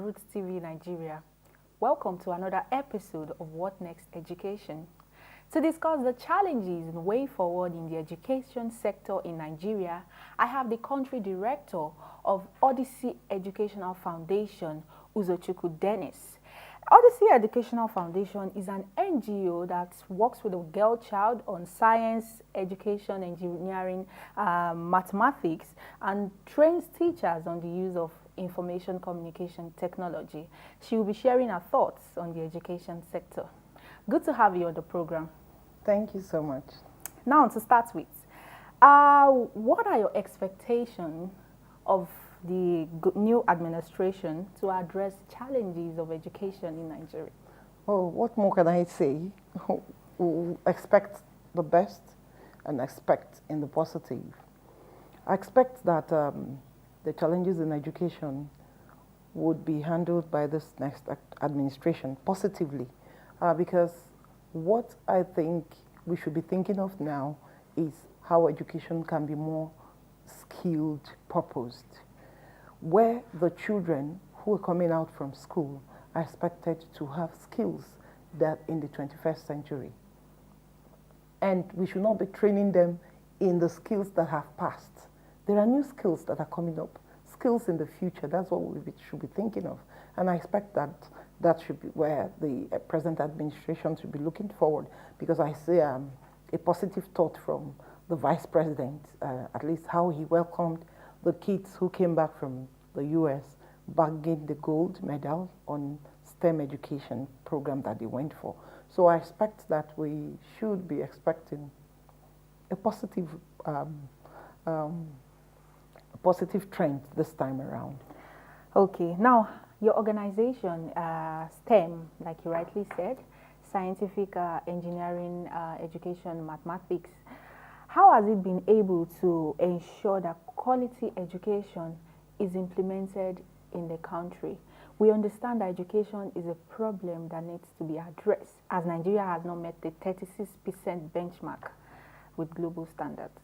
Roots TV Nigeria. Welcome to another episode of What Next Education. To discuss the challenges and way forward in the education sector in Nigeria, I have the country director of Odyssey Educational Foundation, Uzochukwu Dennis. Odyssey Educational Foundation is an NGO that works with the girl child on science, education, engineering, mathematics, and trains teachers on the use of information communication technology. She will be sharing her thoughts on the education sector. Good to have you on the program. Thank you so much. Now, to start with, what are your expectations of the new administration to address challenges of education in Nigeria? Oh, what more can I say? We expect the best and expect in the positive. I expect that the challenges in education would be handled by this next administration positively, because what I think we should be thinking of now is how education can be more skilled, purposed, where the children who are coming out from school are expected to have skills that in the 21st century. And we should not be training them in the skills that have passed. There are new skills that are coming up, skills in the future. That's what we should be thinking of. And I expect that that should be where the present administration should be looking forward, because I see a positive thought from the vice president, at least how he welcomed the kids who came back from the US, bagging the gold medal on STEM education program that they went for. So I expect that we should be expecting a positive trend this time around. Okay, now your organization, STEM, like you rightly said, scientific, engineering, education, mathematics, how has it been able to ensure that quality education is implemented in the country? We understand that education is a problem that needs to be addressed, as Nigeria has not met the 36% benchmark with global standards.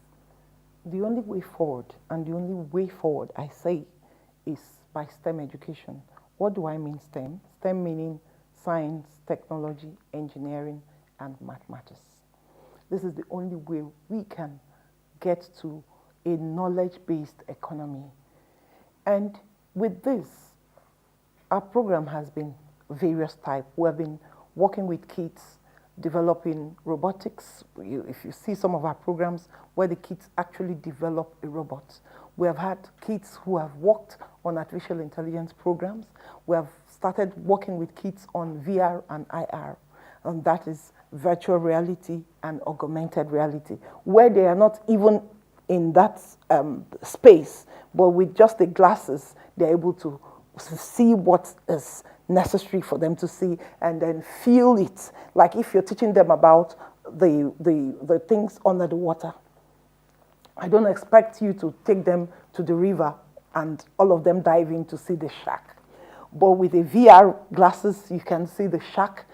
The only way forward, and the only way forward, I say, is by STEM education. What do I mean STEM? STEM meaning science, technology, engineering, and mathematics. This is the only way we can get to a knowledge-based economy. And with this, our program has been various types. We have been working with kids, developing robotics. If you see some of our programs where the kids actually develop a robot. We have had kids who have worked on artificial intelligence programs. We have started working with kids on VR and IR, and that is virtual reality and augmented reality, where they are not even in that space, but with just the glasses, they're able to see what is necessary for them to see and then feel it. Like if you're teaching them about the things under the water. I don't expect you to take them to the river and all of them dive in to see the shark. But with the VR glasses, you can see the shark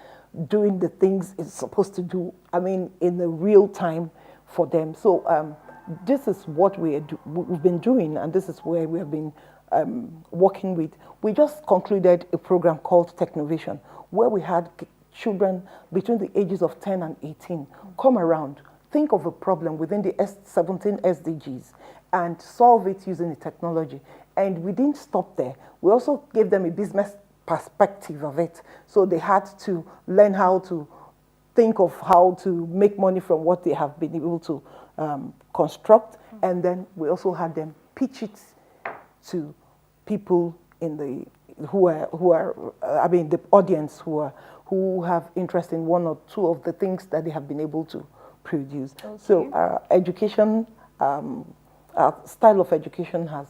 doing the things it's supposed to do, I mean, in the real time for them. So this is what we've been doing, and this is where we have been working with. We just concluded a program called Technovation, where we had children between the ages of 10 and 18 come around, think of a problem within the 17 SDGs and solve it using the technology. And we didn't stop there. We also gave them a business perspective of it. So they had to learn how to think of how to make money from what they have been able to construct. And then we also had them pitch it to people in the the audience who have interest in one or two of the things that they have been able to produce. Okay. So our education, our style of education has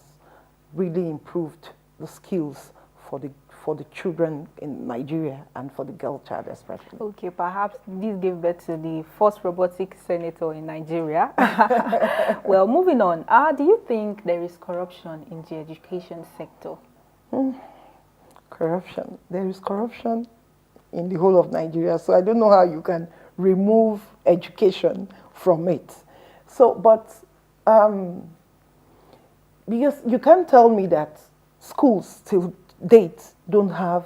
really improved the skills for the children in Nigeria and for the girl child especially. Okay, perhaps this gave birth to the first robotic senator in Nigeria. Well, moving on, do you think there is corruption in the education sector? Corruption. There is corruption in the whole of Nigeria, so I don't know how you can remove education from it. So, but because you can't tell me that schools still date don't have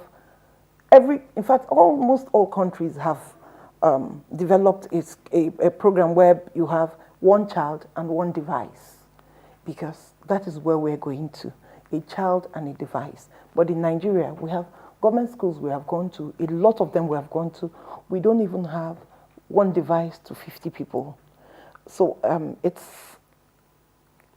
in fact, almost all countries have developed a program where you have one child and one device, because that is where we're going to, a child and a device. But in Nigeria, we have government schools we have gone to, a lot of them we have gone to, we don't even have one device to 50 people. So it's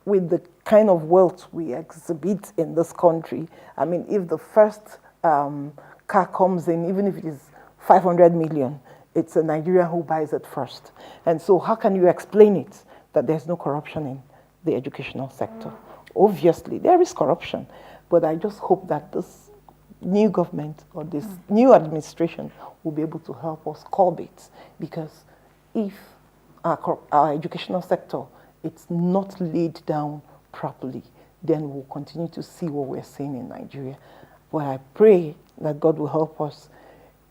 with the kind of wealth we exhibit in this country. I mean, if the first car comes in, even if it is 500 million, it's a Nigerian who buys it first. And so how can you explain it that there's no corruption in the educational sector? Obviously, there is corruption, but I just hope that this new government or this new administration will be able to help us curb it, because if our educational sector it's not laid down properly, then we'll continue to see what we're seeing in Nigeria. But I pray that God will help us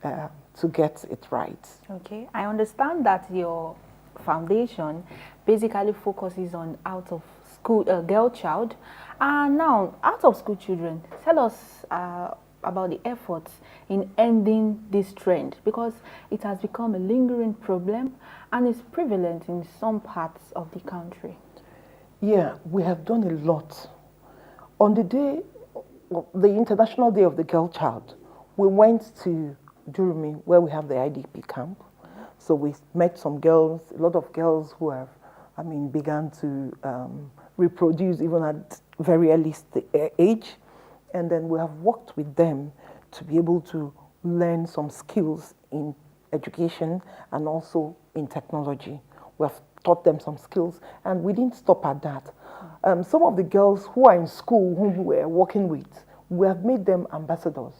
to get it right. Okay, I understand that your foundation basically focuses on out of school girl child. Now, out of school children, tell us about the efforts in ending this trend, because it has become a lingering problem and is prevalent in some parts of the country. Yeah, we have done a lot. On the day, the International Day of the Girl Child, we went to Durumi, where we have the IDP camp. So we met some girls, a lot of girls who have, began to reproduce even at very early age. And then we have worked with them to be able to learn some skills in education and also in technology. We have taught them some skills, and we didn't stop at that. Some of the girls who are in school, whom we are working with, we have made them ambassadors.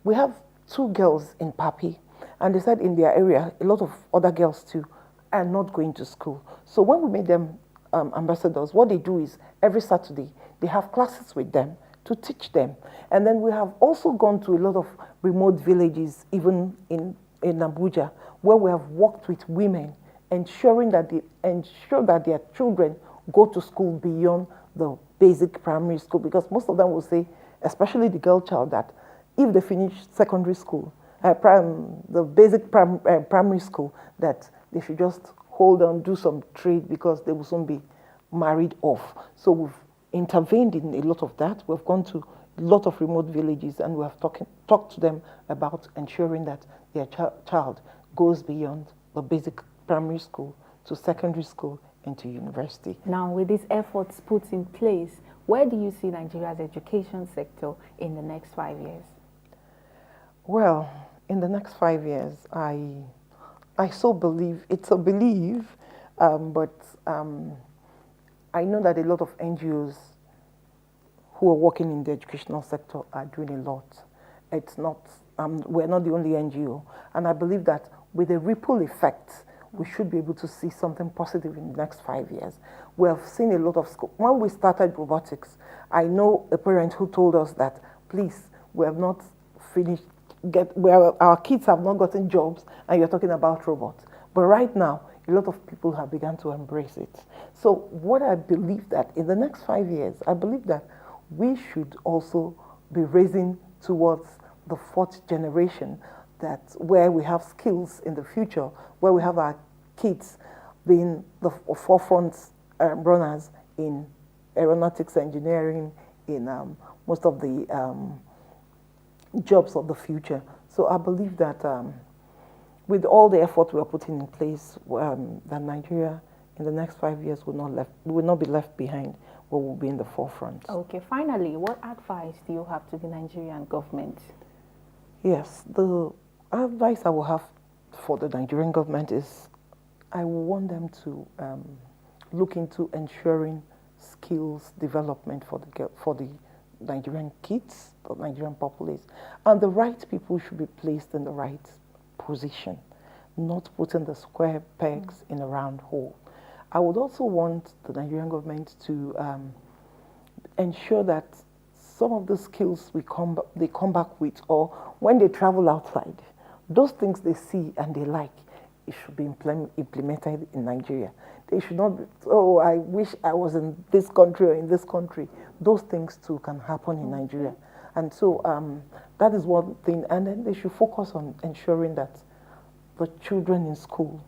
We have 2 girls in Papi, and they said in their area, a lot of other girls too are not going to school. So when we made them ambassadors, what they do is every Saturday, they have classes with them to teach them. And then we have also gone to a lot of remote villages, even in Abuja, where we have worked with women, ensuring that their children go to school beyond the basic primary school, because most of them will say, especially the girl child, that if they finish secondary school, the basic primary school, that they should just hold on, do some trade, because they will soon be married off. So we've intervened in a lot of that. We've gone to a lot of remote villages, and we have talked to them about ensuring that their child goes beyond the basic primary school to secondary school and to university. Now, with these efforts put in place, where do you see Nigeria's education sector in the next 5 years? Well, in the next 5 years, I so believe, it's a belief, but I know that a lot of NGOs who are working in the educational sector are doing a lot. It's not, we're not the only NGO. And I believe that with a ripple effect, we should be able to see something positive in the next 5 years. We have seen a lot of school. When we started robotics, I know a parent who told us that, please, we have not finished, our kids have not gotten jobs, and you're talking about robots. But right now, a lot of people have begun to embrace it. So what I believe that in the next 5 years, I believe that we should also be raising towards the 4th generation, that where we have skills in the future, where we have our kids being the forefront runners in aeronautics engineering, in most of the jobs of the future. So I believe that with all the effort we are putting in place, that Nigeria in the next 5 years will not be left behind, but will be in the forefront. Okay, finally, what advice do you have to the Nigerian government? Yes, the advice I will have for the Nigerian government is I want them to look into ensuring skills development for the Nigerian kids, the Nigerian populace, and the right people should be placed in the right position, not putting the square pegs in a round hole. I would also want the Nigerian government to ensure that some of the skills they come back with, or when they travel outside, those things they see and they like, it should be implemented in Nigeria. They should not be, oh, I wish I was in this country or in this country. Those things too can happen in Nigeria. And so that is one thing. And then they should focus on ensuring that the children in school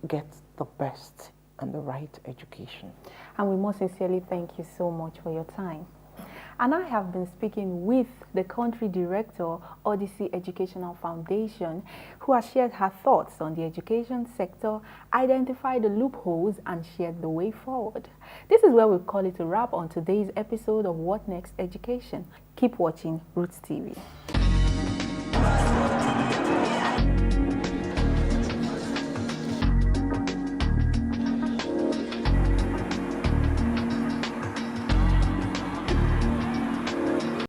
get the best and the right education. And we most sincerely thank you so much for your time. And I have been speaking with the country director, Odyssey Educational Foundation, who has shared her thoughts on the education sector, identified the loopholes, and shared the way forward. This is where we call it a wrap on today's episode of What Next Education. Keep watching Roots TV.